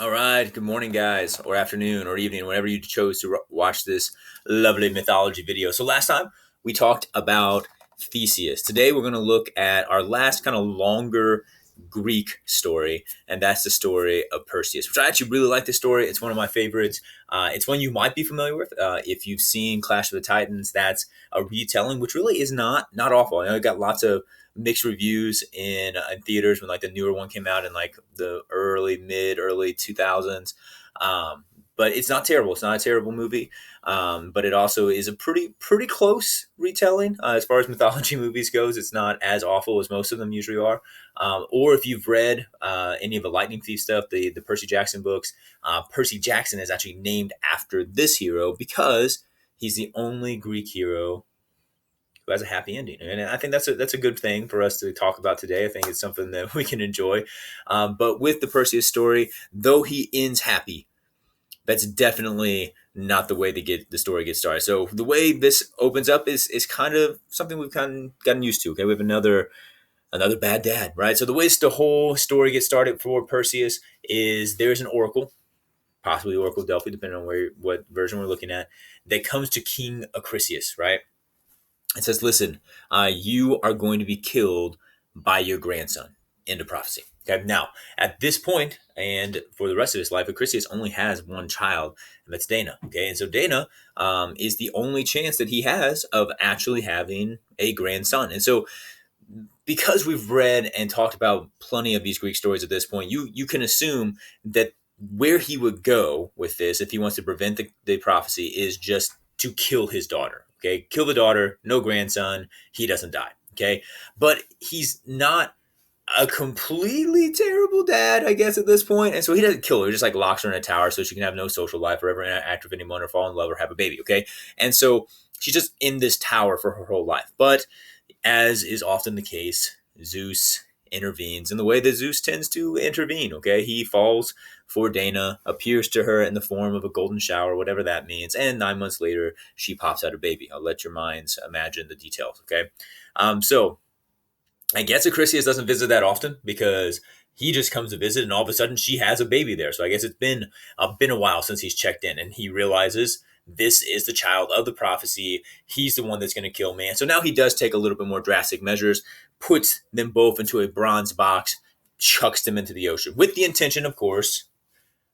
All right. Good morning, guys, or afternoon, or evening, whenever you chose to watch this lovely mythology video. So, last time we talked about Theseus. Today, we're going to look at our last kind of longer Greek story, and that's the story of Perseus, which I actually really like this story. It's one of my favorites. It's one you might be familiar with. If you've seen Clash of the Titans, that's a retelling, which really is not awful. I know it got lots of mixed reviews in theaters when like the newer one came out in like the early 2000s. But it's not terrible. It's not a terrible movie. But it also is a pretty close retelling as far as mythology movies goes. It's not as awful as most of them usually are. Or if you've read any of the Lightning Thief stuff, the Percy Jackson books, Percy Jackson is actually named after this hero because he's the only Greek hero who has a happy ending, and I think that's a good thing for us to talk about today. I think it's something that we can enjoy. But with the Perseus story, though he ends happy, that's definitely not the way the story gets started. So the way this opens up is kind of something we've kind of gotten used to. Okay, we have another bad dad, right? So the way the whole story gets started for Perseus is there's an oracle, possibly Oracle of Delphi, depending on what version we're looking at, that comes to King Acrisius, right? It says, listen, you are going to be killed by your grandson. End of prophecy. Okay. Now, at this point, and for the rest of his life, Acrisius only has one child, and that's Dana. Okay. And so Dana is the only chance that he has of actually having a grandson. And so, because we've read and talked about plenty of these Greek stories at this point, you can assume that where he would go with this, if he wants to prevent the prophecy, is just to kill his daughter. Okay, kill the daughter, no grandson, he doesn't die. Okay, but he's not a completely terrible dad, I guess, at this point. And so he doesn't kill her, he just like locks her in a tower so she can have no social life or ever interact with anyone or fall in love or have a baby. Okay, and so she's just in this tower for her whole life. But as is often the case, Zeus intervenes in the way that Zeus tends to intervene. Okay, he falls for Dana, appears to her in the form of a golden shower, whatever that means, and 9 months later, she pops out a baby. I'll let your minds imagine the details. Okay, so I guess Acrisius doesn't visit that often because he just comes to visit, and all of a sudden she has a baby there. So I guess it's been a while since he's checked in, and he realizes this is the child of the prophecy. He's the one that's going to kill me. And so now he does take a little bit more drastic measures, puts them both into a bronze box, chucks them into the ocean with the intention, of course,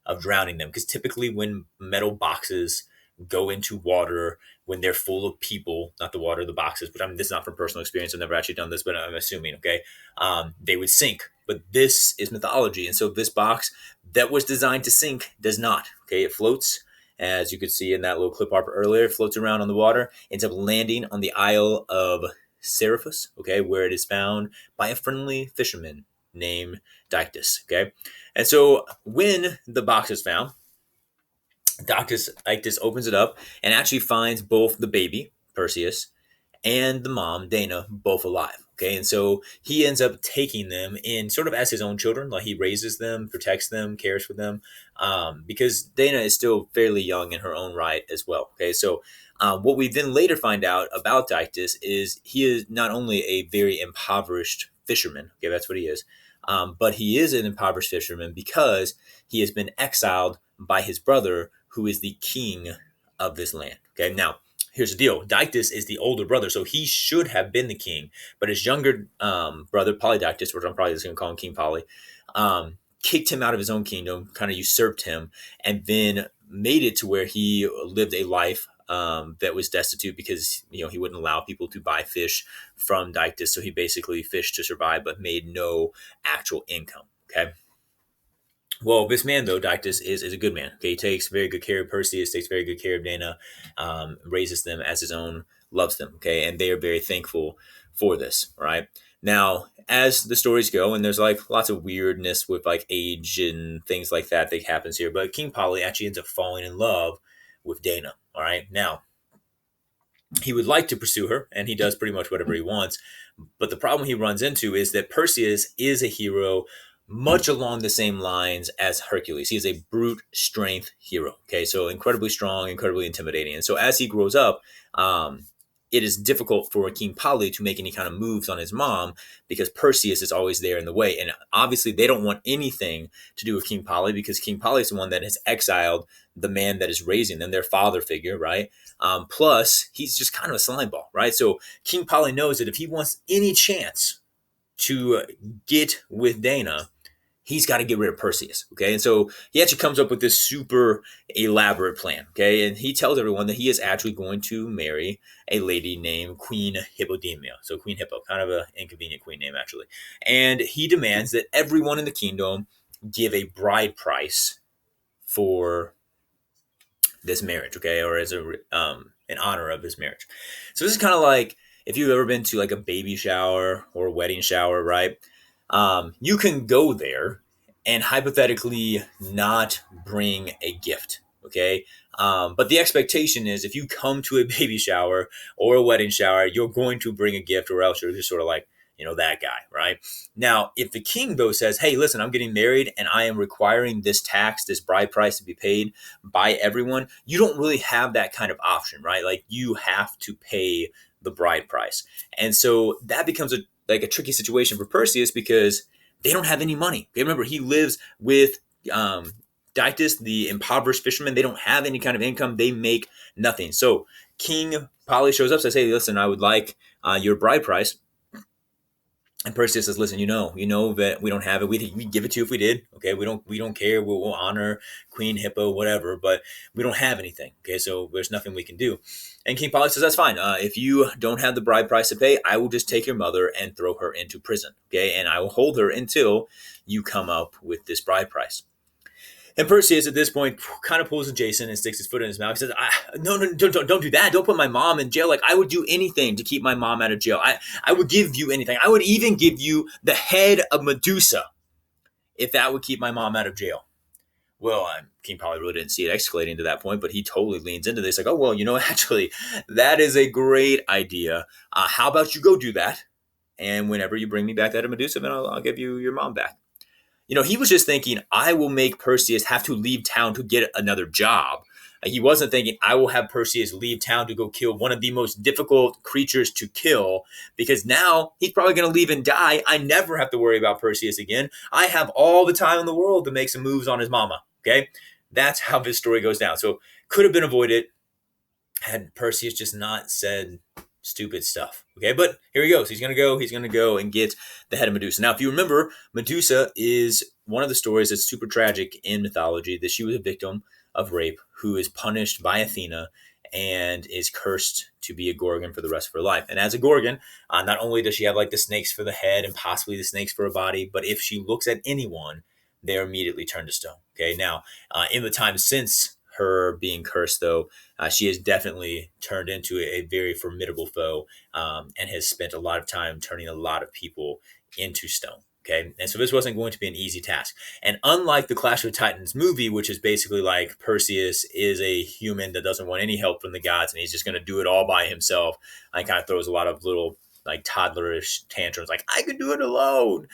of drowning them. Because typically, when metal boxes go into water, when they're full of people, not the water, the boxes, but I mean, this is not from personal experience. I've never actually done this, but I'm assuming, okay, they would sink. But this is mythology. And so this box that was designed to sink does not. Okay, it floats. As you could see in that little clip art earlier, it floats around on the water, ends up landing on the Isle of Seriphus, okay, where it is found by a friendly fisherman named Dictys, okay? And so when the box is found, Dictys opens it up and actually finds both the baby, Perseus, and the mom, Dana, both alive. Okay, and so he ends up taking them in sort of as his own children. Like he raises them, protects them, cares for them, because Dana is still fairly young in her own right as well. Okay, so what we then later find out about Dictys is he is not only a very impoverished fisherman. Okay, that's what he is, but he is an impoverished fisherman because he has been exiled by his brother, who is the king of this land. Okay, now here's the deal. Dictys is the older brother, so he should have been the king. But his younger brother, Polydictys, which I'm probably just going to call him King Poly, kicked him out of his own kingdom, kind of usurped him, and then made it to where he lived a life that was destitute because he wouldn't allow people to buy fish from Dictys. So he basically fished to survive, but made no actual income. Okay. Well, this man, though, Dictys, is a good man. Okay, he takes very good care of Perseus, takes very good care of Dana, raises them as his own, loves them. Okay, and they are very thankful for this. Right now, as the stories go, and there's like lots of weirdness with like age and things like that happens here, but King Poly actually ends up falling in love with Dana. All right, now he would like to pursue her, and he does pretty much whatever he wants. But the problem he runs into is that Perseus is a hero much along the same lines as Hercules. He is a brute strength hero. Okay, so incredibly strong, incredibly intimidating. And so as he grows up, it is difficult for King Poly to make any kind of moves on his mom because Perseus is always there in the way. And obviously, they don't want anything to do with King Poly because King Poly is the one that has exiled the man that is raising them, their father figure, right? Plus, he's just kind of a slime ball, right? So King Poly knows that if he wants any chance to get with Dana, he's got to get rid of Perseus. Okay. And so he actually comes up with this super elaborate plan. Okay. And he tells everyone that he is actually going to marry a lady named Queen Hippodamia. So Queen Hippo, kind of an inconvenient queen name, actually. And he demands that everyone in the kingdom give a bride price for this marriage, okay, or as a in honor of his marriage. So this is kind of like if you've ever been to like a baby shower or a wedding shower, right? You can go there and hypothetically not bring a gift, okay? But the expectation is if you come to a baby shower or a wedding shower, you're going to bring a gift, or else you're just sort of like, that guy, right? Now, if the king, though, says, hey, listen, I'm getting married and I am requiring this tax, this bride price to be paid by everyone, you don't really have that kind of option, right? Like, you have to pay the bride price. And so that becomes a tricky situation for Perseus because they don't have any money. Remember, he lives with Dictys, the impoverished fisherman. They don't have any kind of income. They make nothing. So King Poly shows up, says, hey, listen, I would like your bride price. And Perseus says, listen, you know that we don't have it. We'd give it to you if we did. Okay, we don't care. We'll honor Queen Hippo, whatever, but we don't have anything. Okay, so there's nothing we can do. And King Poly says, that's fine. If you don't have the bride price to pay, I will just take your mother and throw her into prison. Okay, and I will hold her until you come up with this bride price. And Perseus at this point kind of pulls a Jason and sticks his foot in his mouth. He says, no, don't do that. Don't put my mom in jail. Like, I would do anything to keep my mom out of jail. I would give you anything. I would even give you the head of Medusa if that would keep my mom out of jail. Well, King Poly really didn't see it escalating to that point, but he totally leans into this. Like, oh, well, actually, that is a great idea. How about you go do that? And whenever you bring me back that of Medusa, then I'll give you your mom back. He was just thinking, I will make Perseus have to leave town to get another job. He wasn't thinking, I will have Perseus leave town to go kill one of the most difficult creatures to kill, because now he's probably going to leave and die. I never have to worry about Perseus again. I have all the time in the world to make some moves on his mama. Okay? That's how this story goes down. So could have been avoided had Perseus just not said stupid stuff. Okay, but here he goes. He's going to go and get the head of Medusa. Now, if you remember, Medusa is one of the stories that's super tragic in mythology, that she was a victim of rape who is punished by Athena and is cursed to be a Gorgon for the rest of her life. And as a Gorgon, not only does she have like the snakes for the head and possibly the snakes for a body, but if she looks at anyone, they're immediately turned to stone. Okay, now, in the time since her being cursed, though, she has definitely turned into a very formidable foe, and has spent a lot of time turning a lot of people into stone. Okay, and so this wasn't going to be an easy task. And unlike the Clash of Titans movie, which is basically like Perseus is a human that doesn't want any help from the gods, and he's just going to do it all by himself, and kind of throws a lot of little like toddlerish tantrums, like I could do it alone.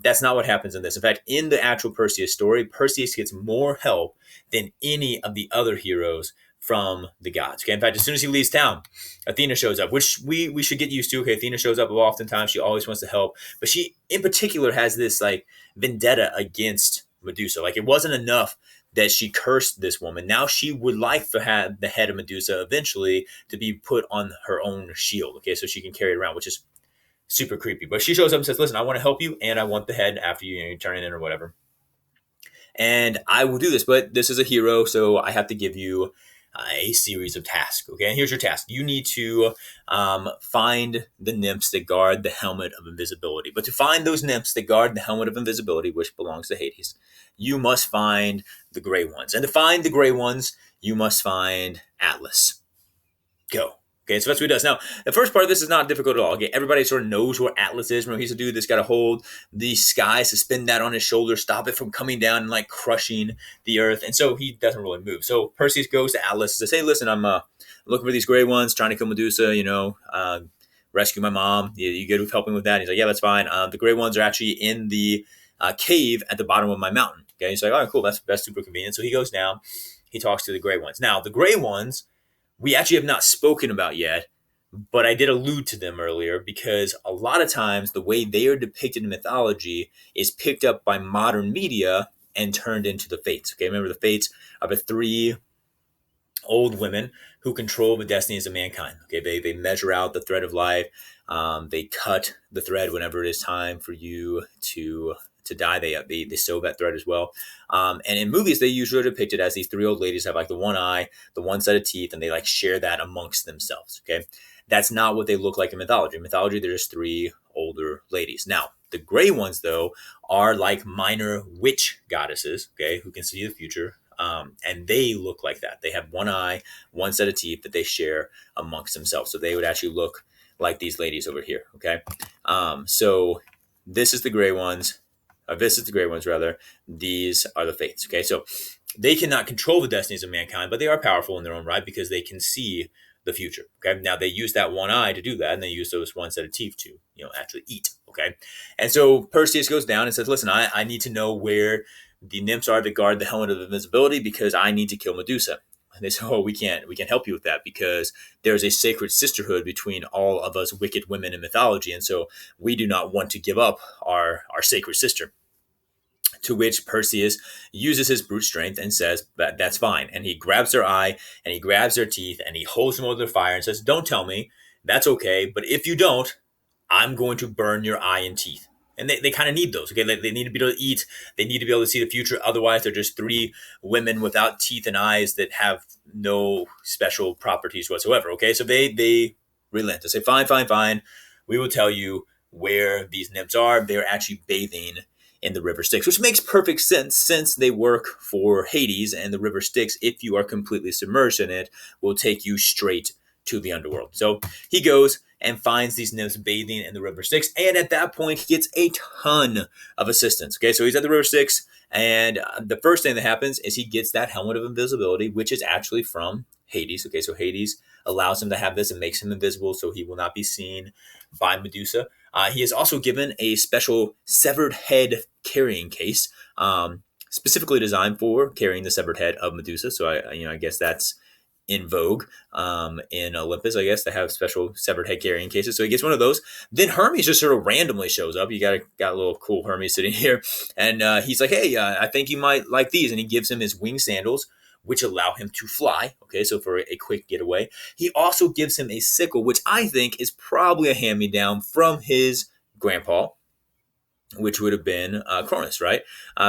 That's not what happens in this. In fact, in the actual Perseus story, Perseus gets more help than any of the other heroes from the gods. Okay, in fact, as soon as he leaves town, Athena shows up, which we should get used to. Okay, Athena shows up oftentimes. She always wants to help, but she in particular has this like vendetta against Medusa. Like, it wasn't enough that she cursed this woman. Now she would like to have the head of Medusa eventually to be put on her own shield. Okay, so she can carry it around, which is super creepy. But she shows up and says, listen, I want to help you, and I want the head after you turn it in or whatever. And I will do this, but this is a hero, so I have to give you a series of tasks. Okay, and here's your task. You need to find the nymphs that guard the helmet of invisibility. But to find those nymphs that guard the helmet of invisibility, which belongs to Hades, you must find the gray ones. And to find the gray ones, you must find Atlas. Go. Okay, so that's what he does. Now, the first part of this is not difficult at all. Okay, everybody sort of knows where Atlas is. Remember, he's a dude that's got to hold the sky, suspend that on his shoulder, stop it from coming down and like crushing the earth. And so he doesn't really move. So Perseus goes to Atlas and says, hey, listen, I'm looking for these gray ones, trying to kill Medusa, rescue my mom. You good with helping with that? And he's like, yeah, that's fine. The gray ones are actually in the cave at the bottom of my mountain. Okay, he's like, all right, cool. That's super convenient. So he goes down. He talks to the gray ones. Now, the gray ones, we actually have not spoken about yet, but I did allude to them earlier because a lot of times the way they are depicted in mythology is picked up by modern media and turned into the Fates. Okay, remember the Fates are the three old women who control the destinies of mankind. Okay, they measure out the thread of life. They cut the thread whenever it is time for you to die. They sew that thread as well. And in movies, they usually depict it as these three old ladies have like the one eye, the one set of teeth, and they like share that amongst themselves. Okay, that's not what they look like in mythology. In mythology, they're just three older ladies. Now, the gray ones, though, are like minor witch goddesses, okay, who can see the future. And they look like that. They have one eye, one set of teeth that they share amongst themselves. So they would actually look like these ladies over here, okay? So this is the gray ones. This is the gray ones, rather. These are the fates, okay? So they cannot control the destinies of mankind, but they are powerful in their own right because they can see the future. Okay. Now they use that one eye to do that, and they use those one set of teeth to, actually eat. Okay. And so Perseus goes down and says, listen, I need to know where the nymphs are that guard the helmet of invisibility because I need to kill Medusa. And they say, oh, we can't help you with that because there's a sacred sisterhood between all of us wicked women in mythology. And so we do not want to give up our sacred sister. To which Perseus uses his brute strength and says that that's fine. And he grabs their eye and he grabs their teeth and he holds them over the fire and says, don't tell me, that's okay. But if you don't, I'm going to burn your eye and teeth. And they kind of need those, okay? They need to be able to eat. They need to be able to see the future. Otherwise, they're just three women without teeth and eyes that have no special properties whatsoever, okay? So they relent. They say, fine, fine, fine. We will tell you where these nymphs are. They're actually bathing in the river Styx, which makes perfect sense since they work for Hades, and the river Styx, if you are completely submerged in it, will take you straight to the underworld. So he goes and finds these nymphs bathing in the river Styx, and at that point he gets a ton of assistance. Okay, so he's at the river Styx, and the first thing that happens is he gets that helmet of invisibility, which is actually from Hades. Okay, so Hades allows him to have this and makes him invisible, so he will not be seen by Medusa. He is also given a special severed head carrying case, specifically designed for carrying the severed head of Medusa. So I guess that's in vogue in Olympus, I guess, to have special severed head carrying cases. So he gets one of those. Then Hermes just sort of randomly shows up. You got a little cool Hermes sitting here, and he's like, "Hey, I think you might like these," and he gives him his wing sandals, which allow him to fly. Okay, so for a quick getaway. He also gives him a sickle, which I think is probably a hand-me-down from his grandpa, which would have been Cronus, right?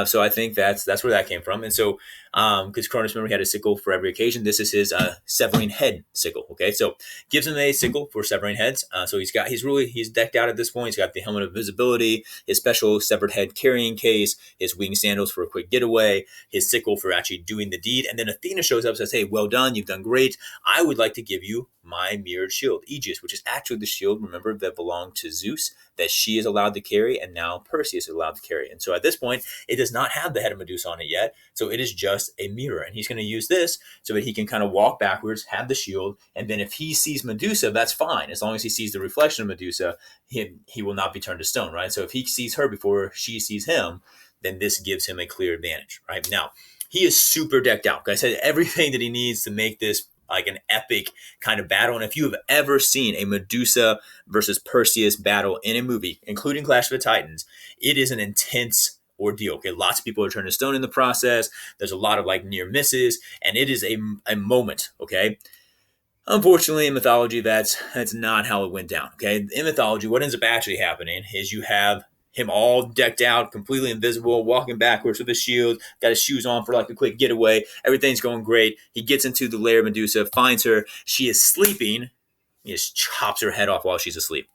So I think that's where that came from. And so, because Cronus, remember, he had a sickle for every occasion. This is his severing head sickle. Okay, so gives him a sickle for severing heads. So he's decked out at this point. He's got the helmet of visibility, his special severed head carrying case, his wing sandals for a quick getaway, his sickle for actually doing the deed. And then Athena shows up and says, "Hey, well done, you've done great. I would like to give you my mirrored shield, Aegis, which is actually the shield, remember, that belonged to Zeus, that she is allowed to carry, and now Perseus is allowed to carry." And so at this point, it does not have the head of Medusa on it yet, so it is just a mirror. And he's going to use this so that he can kind of walk backwards, have the shield, and then if he sees Medusa, that's fine. As long as he sees the reflection of Medusa, he will not be turned to stone, right? So if he sees her before she sees him, then this gives him a clear advantage, right? Now, he is super decked out. Like I said, everything that he needs to make this like an epic kind of battle. And if you have ever seen a Medusa versus Perseus battle in a movie, including Clash of the Titans, it is an intense ordeal. Okay, lots of people are turned to stone in the process. There's a lot of like near misses, and it is a moment. Okay. Unfortunately, in mythology, that's not how it went down. Okay, in mythology, what ends up actually happening is you have him all decked out, completely invisible, walking backwards with a shield, got his shoes on for like a quick getaway. Everything's going great. He gets into the lair of Medusa, finds her. She is sleeping. He just chops her head off while she's asleep.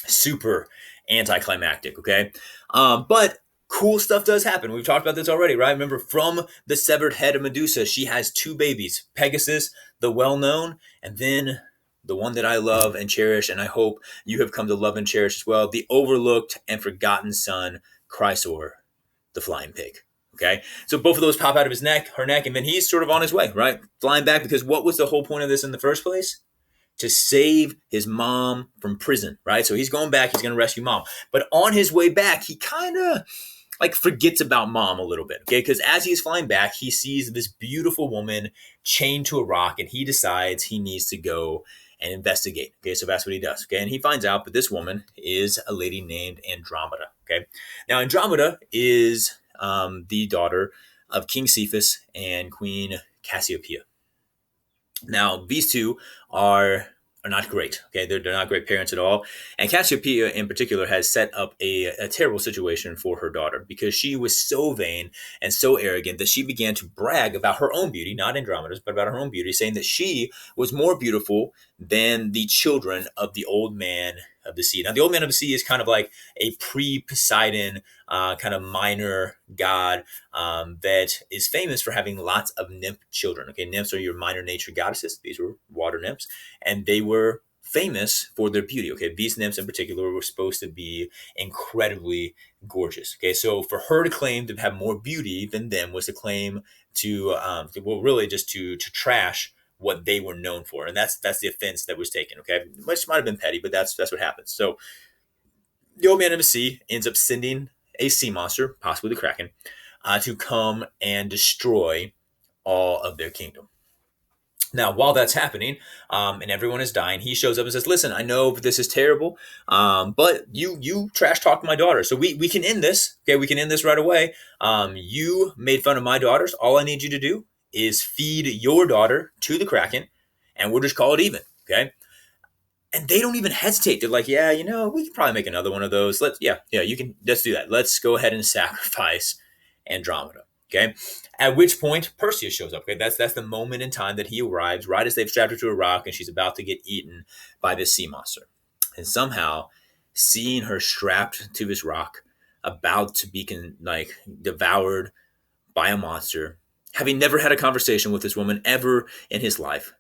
Super anticlimactic, okay? But cool stuff does happen. We've talked about this already, right? Remember, from the severed head of Medusa, she has two babies, Pegasus, the well-known, and then the one that I love and cherish, and I hope you have come to love and cherish as well, the overlooked and forgotten son, Chrysaor, the flying pig. Okay, so both of those pop out of her neck, and then he's sort of on his way, right? Flying back, because what was the whole point of this in the first place? To save his mom from prison, right? So he's going back, he's going to rescue mom. But on his way back, he kind of like forgets about mom a little bit, okay? Because as he's flying back, he sees this beautiful woman chained to a rock, and he decides he needs to go and investigate. Okay, so that's what he does. Okay, and he finds out that this woman is a lady named Andromeda. Okay, now Andromeda is the daughter of King Cephas and Queen Cassiopeia. Now, these two are not great. Okay, they're not great parents at all. And Cassiopeia, in particular, has set up a terrible situation for her daughter because she was so vain and so arrogant that she began to brag about her own beauty, not Andromeda's, but about her own beauty, saying that she was more beautiful than the children of the old man of the sea. Now, the old man of the sea is kind of like a pre-Poseidon kind of minor god that is famous for having lots of nymph children. Okay, nymphs are your minor nature goddesses. These were water nymphs, and they were famous for their beauty. Okay, these nymphs in particular were supposed to be incredibly gorgeous. Okay, so for her to claim to have more beauty than them was to claim to, well, really just to trash what they were known for, and that's the offense that was taken. Okay, which might have been petty, but that's what happens. So the old man of the sea ends up sending a sea monster, possibly the Kraken, to come and destroy all of their kingdom. Now, while that's happening, and everyone is dying, he shows up and says, "Listen, I know this is terrible, but you trash talked my daughter, so we can end this. Okay, we can end this right away. You made fun of my daughters. All I need you to do is feed your daughter to the Kraken, and we'll just call it even." Okay. And they don't even hesitate. They're like, "Yeah, we can probably make another one of those. Let's do that. Let's go ahead and sacrifice Andromeda." Okay. At which point Perseus shows up. Okay. That's the moment in time that he arrives, right as they've strapped her to a rock and she's about to get eaten by this sea monster. And somehow, seeing her strapped to this rock, about to be devoured by a monster, having never had a conversation with this woman ever in his life,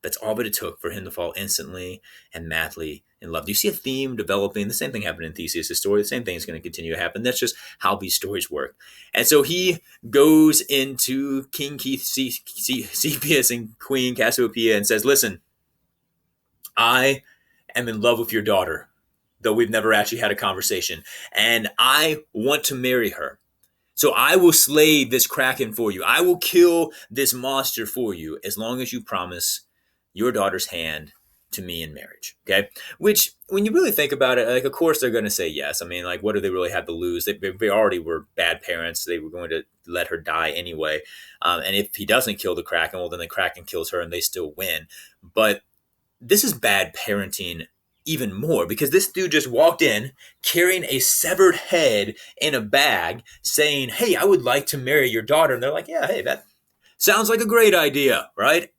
that's all that it took for him to fall instantly and madly in love. Do you see a theme developing? The same thing happened in Theseus' story. The same thing is going to continue to happen. That's just how these stories work. And so he goes into King Cepheus and Queen Cassiopeia and says, "Listen, I am in love with your daughter, though we've never actually had a conversation, and I want to marry her. So I will slay this Kraken for you. I will kill this monster for you as long as you promise your daughter's hand to me in marriage." Okay. Which, when you really think about it, of course they're going to say yes. I mean, what do they really have to lose? They already were bad parents. They were going to let her die anyway. And if he doesn't kill the Kraken, well, then the Kraken kills her and they still win. But this is bad parenting even more, because this dude just walked in carrying a severed head in a bag saying, "Hey, I would like to marry your daughter." And they're like, "Yeah, hey, that sounds like a great idea," right?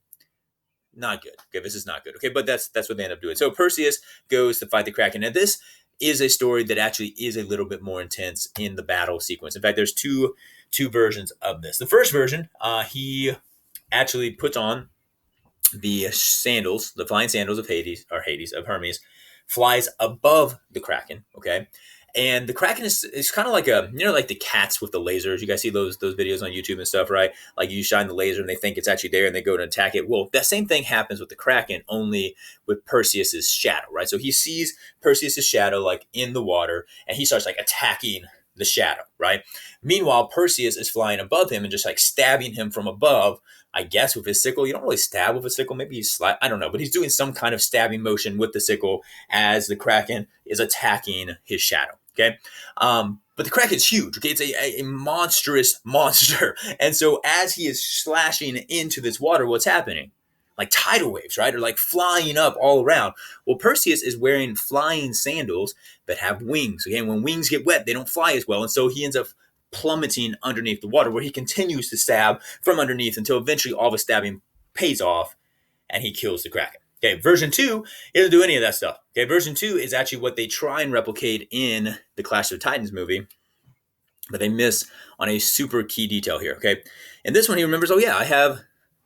Not good. Okay, this is not good. Okay, but that's what they end up doing. So Perseus goes to fight the Kraken. And this is a story that actually is a little bit more intense in the battle sequence. In fact, there's two versions of this. The first version, he actually puts on the sandals, the flying sandals of of Hermes, flies above the Kraken. Okay. And the Kraken is kind of like like the cats with the lasers. You guys see those videos on YouTube and stuff, right? Like you shine the laser and they think it's actually there and they go to attack it. Well, that same thing happens with the Kraken, only with Perseus's shadow, right? So he sees Perseus's shadow in the water and he starts attacking the shadow, right? Meanwhile, Perseus is flying above him and just stabbing him from above, I guess, with his sickle. You don't really stab with a sickle. Maybe he's I don't know, but he's doing some kind of stabbing motion with the sickle as the Kraken is attacking his shadow. Okay. But the Kraken's huge. Okay. It's a monstrous monster. And so as he is slashing into this water, what's happening? Tidal waves, right? Or flying up all around. Well, Perseus is wearing flying sandals that have wings. Okay. And when wings get wet, they don't fly as well. And so he ends up plummeting underneath the water, where he continues to stab from underneath until eventually all the stabbing pays off and he kills the Kraken. Okay, version 2 doesn't do any of that stuff. Okay, version 2 is actually what they try and replicate in the Clash of Titans movie, but they miss on a super key detail here. Okay, in this one he remembers, "Oh yeah, I have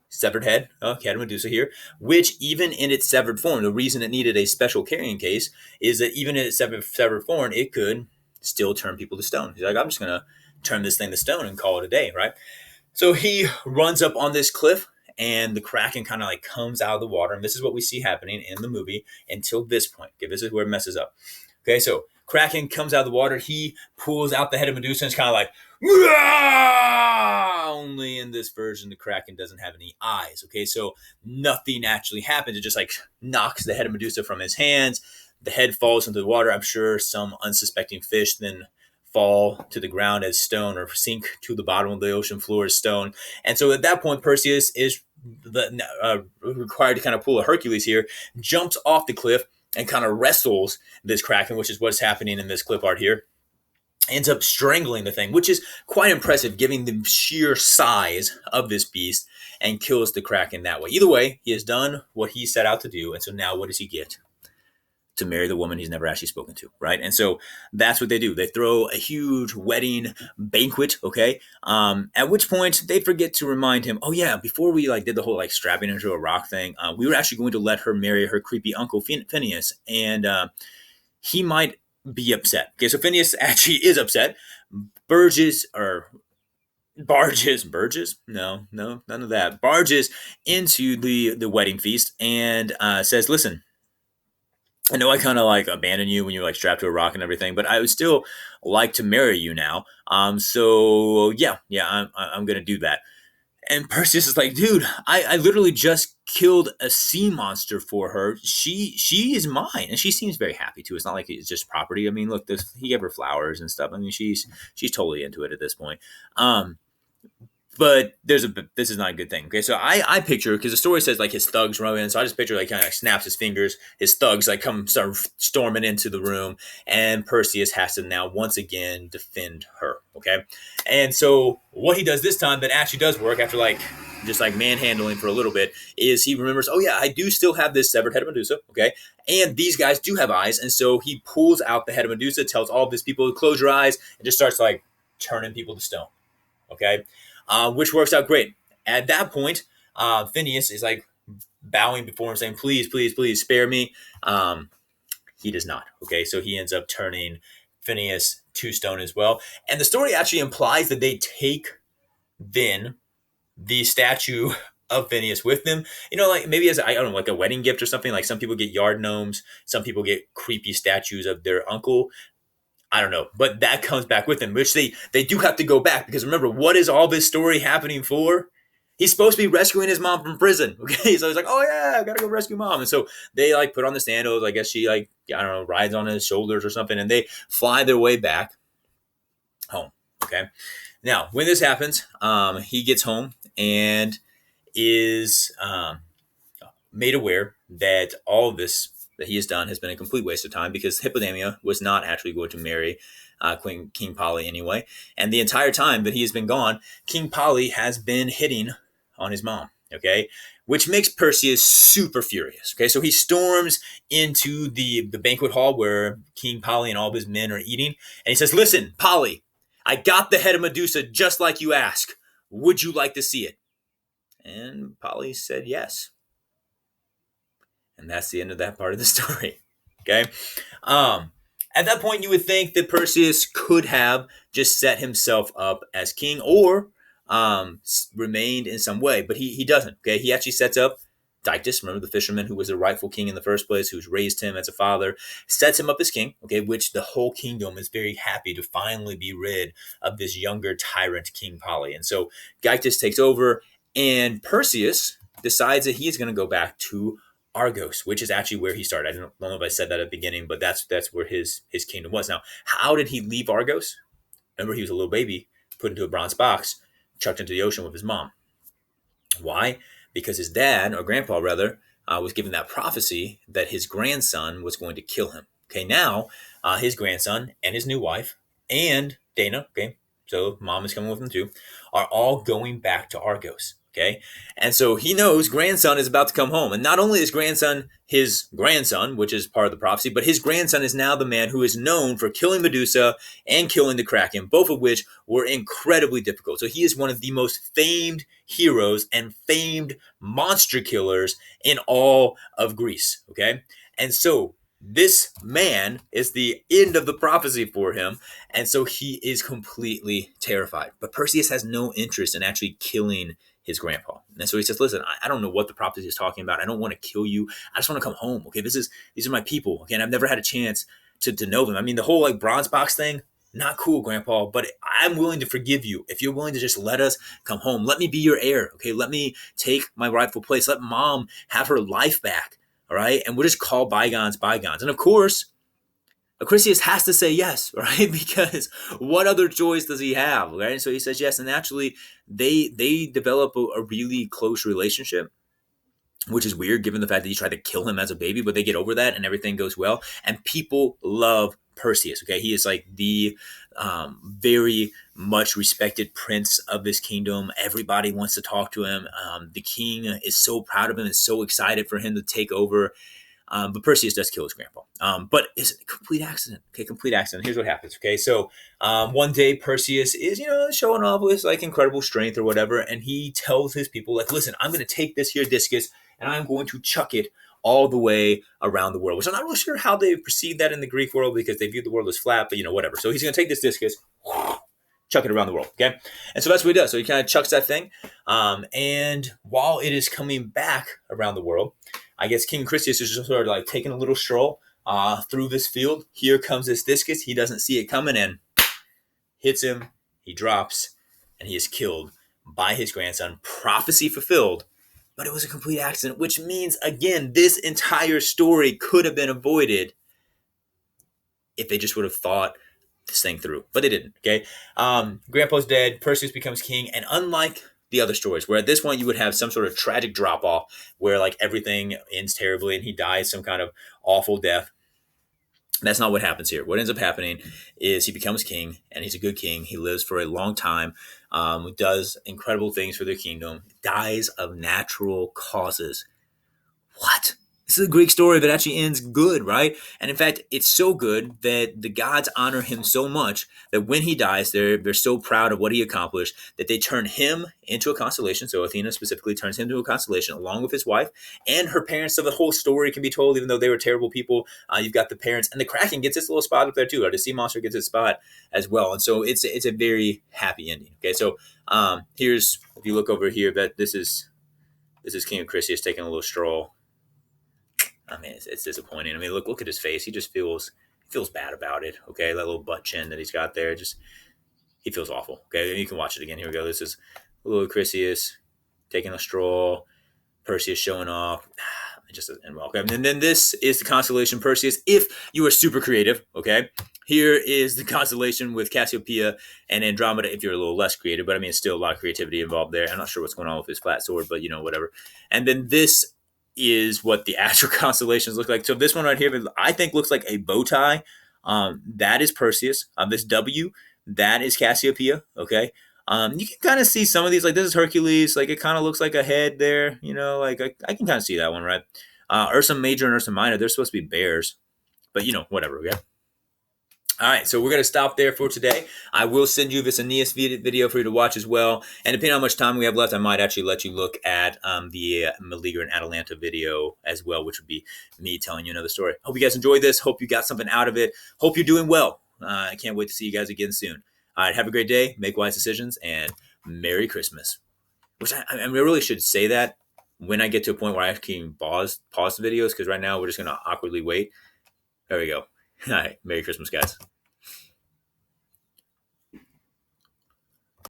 severed head, Cat of Medusa here," which even in its severed form, the reason it needed a special carrying case is that even in its severed form, it could still turn people to stone. He's like, "I'm just going to turn this thing to stone and call it a day," right? So he runs up on this cliff and the Kraken kind of comes out of the water. And this is what we see happening in the movie until this point. Okay, this is where it messes up. Okay, so Kraken comes out of the water. He pulls out the head of Medusa and it's kind of only in in this version, the Kraken doesn't have any eyes. Okay, so nothing actually happens. It just like knocks the head of Medusa from his hands. The head falls into the water. I'm sure some unsuspecting fish then fall to the ground as stone or sink to the bottom of the ocean floor as stone. And so at that point, Perseus is required to kind of pull a Hercules here, jumps off the cliff and kind of wrestles this Kraken, which is what's happening in this clip art here. Ends up strangling the thing, which is quite impressive given the sheer size of this beast, and kills the Kraken that way. Either way, he has done what he set out to do. And so now what does he get? To marry the woman he's never actually spoken to, right? And so that's what they do. They throw a huge wedding banquet, okay? At which point they forget to remind him, oh yeah, before we like did the whole like strapping into a rock thing, we were actually going to let her marry her creepy uncle Phineas, and he might be upset. Okay, so Phineas actually is upset. Burgess? No, none of that. Barges into the wedding feast and says, listen, I know I kind of like abandoned you when you were like strapped to a rock and everything, but I would still like to marry you now. So yeah, I'm gonna do that. And Perseus is like, dude, I literally just killed a sea monster for her. She is mine, and she seems very happy too. It's not like it's just property. I mean, look, he gave her flowers and stuff. I mean, she's totally into it at this point. But this is not a good thing. Okay, so I picture, because the story says like his thugs run in, so I just picture like kind of like snaps his fingers, his thugs like come start storming into the room, and Perseus has to now once again defend her. Okay, and so what he does this time that actually does work after like just like manhandling for a little bit is he remembers, oh yeah, I do still have this severed head of Medusa. Okay, and these guys do have eyes, and so he pulls out the head of Medusa, tells all of his people to close your eyes, and just starts like turning people to stone. Okay. Which works out great. At that point, Phineas is like bowing before him, saying, "Please, please, please, spare me." He does not. Okay, so he ends up turning Phineas to stone as well. And the story actually implies that they take then the statue of Phineas with them. You know, like maybe as I don't know, like a wedding gift or something. Like some people get yard gnomes, some people get creepy statues of their uncle. I don't know, but that comes back with him, which they do have to go back, because remember, what is all this story happening for? He's supposed to be rescuing his mom from prison. Okay, so he's like, oh yeah, I gotta go rescue mom. And so they like put on the sandals. I guess she like, I don't know, rides on his shoulders or something, and they fly their way back home. Okay, now when this happens, he gets home and is made aware that all of this that he has done has been a complete waste of time, because Hippodamia was not actually going to marry King Polly anyway. And the entire time that he has been gone, King Polly has been hitting on his mom, okay? Which makes Perseus super furious, okay? So he storms into the banquet hall where King Polly and all of his men are eating, and he says, listen, Polly, I got the head of Medusa just like you asked. Would you like to see it? And Polly said yes. And that's the end of that part of the story. Okay. At that point, you would think that Perseus could have just set himself up as king, or remained in some way, but he doesn't. Okay. He actually sets up Dictys, remember the fisherman who was the rightful king in the first place, who's raised him as a father, sets him up as king. Okay. Which the whole kingdom is very happy to finally be rid of this younger tyrant, King Polly. And so Dictys takes over, and Perseus decides that he is going to go back to Argos, which is actually where he started. I don't know if I said that at the beginning, but that's where his kingdom was. Now, how did he leave Argos? Remember, he was a little baby, put into a bronze box, chucked into the ocean with his mom. Why? Because his dad, or grandpa rather, was given that prophecy that his grandson was going to kill him. Okay, now his grandson and his new wife and Dana, okay, so mom is coming with him too, are all going back to Argos. Okay. And so he knows grandson is about to come home. And not only is grandson his grandson, which is part of the prophecy, but his grandson is now the man who is known for killing Medusa and killing the Kraken, both of which were incredibly difficult. So he is one of the most famed heroes and famed monster killers in all of Greece. Okay. And so this man is the end of the prophecy for him. And so he is completely terrified. But Perseus has no interest in actually killing his grandpa. And so he says, listen, I don't know what the prophecy is talking about. I don't want to kill you. I just want to come home. Okay. These are my people. Okay. And I've never had a chance to know them. I mean, the whole like bronze box thing, Not cool, Grandpa, but I'm willing to forgive you if you're willing to just let us come home. Let me be your heir, okay? Let me take my rightful place. Let Mom have her life back, all right? And we'll just call bygones bygones. And of course, Acrisius has to say yes, right? Because what other choice does he have, right? And so he says yes, and naturally, they develop a really close relationship, which is weird given the fact that he tried to kill him as a baby, but they get over that and everything goes well. And people love Perseus. Okay, he is like the very much respected prince of this kingdom. Everybody wants to talk to him. The king is so proud of him and so excited for him to take over. But Perseus does kill his grandpa. But it's a complete accident. Okay, complete accident. Here's what happens. Okay, so one day Perseus is, showing off with like incredible strength or whatever, and he tells his people, like, listen, I'm going to take this here discus and I'm going to chuck it all the way around the world. Which I'm not really sure how they perceive that in the Greek world because they view the world as flat, but whatever. So he's going to take this discus, chuck it around the world. Okay, and so that's what he does. So he kind of chucks that thing, and while it is coming back around the world, I guess King Chrysius is just sort of like taking a little stroll through this field. Here comes this discus. He doesn't see it coming and hits him. He drops, and he is killed by his grandson. Prophecy fulfilled, but it was a complete accident, which means, again, this entire story could have been avoided if they just would have thought this thing through, but they didn't. Okay, Grandpa's dead. Perseus becomes king, and unlike the other stories, where at this point you would have some sort of tragic drop off, where like everything ends terribly and he dies some kind of awful death. That's not what happens here. What ends up happening is he becomes king, and he's a good king. He lives for a long time, does incredible things for their kingdom, dies of natural causes. What? This is a Greek story that actually ends good, right? And in fact, it's so good that the gods honor him so much that when he dies, they're so proud of what he accomplished that they turn him into a constellation. So Athena specifically turns him into a constellation along with his wife and her parents. So the whole story can be told, even though they were terrible people. You've got the parents, and the Kraken gets its little spot up there too. Or the sea monster gets its spot as well. And so it's a very happy ending. Okay, so here's, if you look over here, that this is King Chrysius taking a little stroll. I mean, it's disappointing. I mean, look at his face. He just feels bad about it. Okay, that little butt chin that he's got there, just he feels awful. Okay, you can watch it again. Here we go. This is little Chrysius taking a stroll. Perseus showing off. And welcome. And then this is the constellation Perseus. If you are super creative, okay, here is the constellation with Cassiopeia and Andromeda. If you're a little less creative, but I mean, it's still a lot of creativity involved there. I'm not sure what's going on with his flat sword, but whatever. And then this is what the actual constellations look like. So this one right here, I think looks like a bow tie. That is Perseus. This W, that is Cassiopeia. Okay. You can kind of see some of these, like this is Hercules, like it kind of looks like a head there, like I can kind of see that one, right? Ursa Major and Ursa Minor, they're supposed to be bears, but whatever, okay? All right, so we're going to stop there for today. I will send you this Aeneas video for you to watch as well. And depending on how much time we have left, I might actually let you look at the Meleager and Atalanta video as well, which would be me telling you another story. Hope you guys enjoyed this. Hope you got something out of it. Hope you're doing well. I can't wait to see you guys again soon. All right, have a great day. Make wise decisions, and Merry Christmas. Which I really should say that when I get to a point where I can pause the videos, because right now we're just going to awkwardly wait. There we go. All right, Merry Christmas, guys.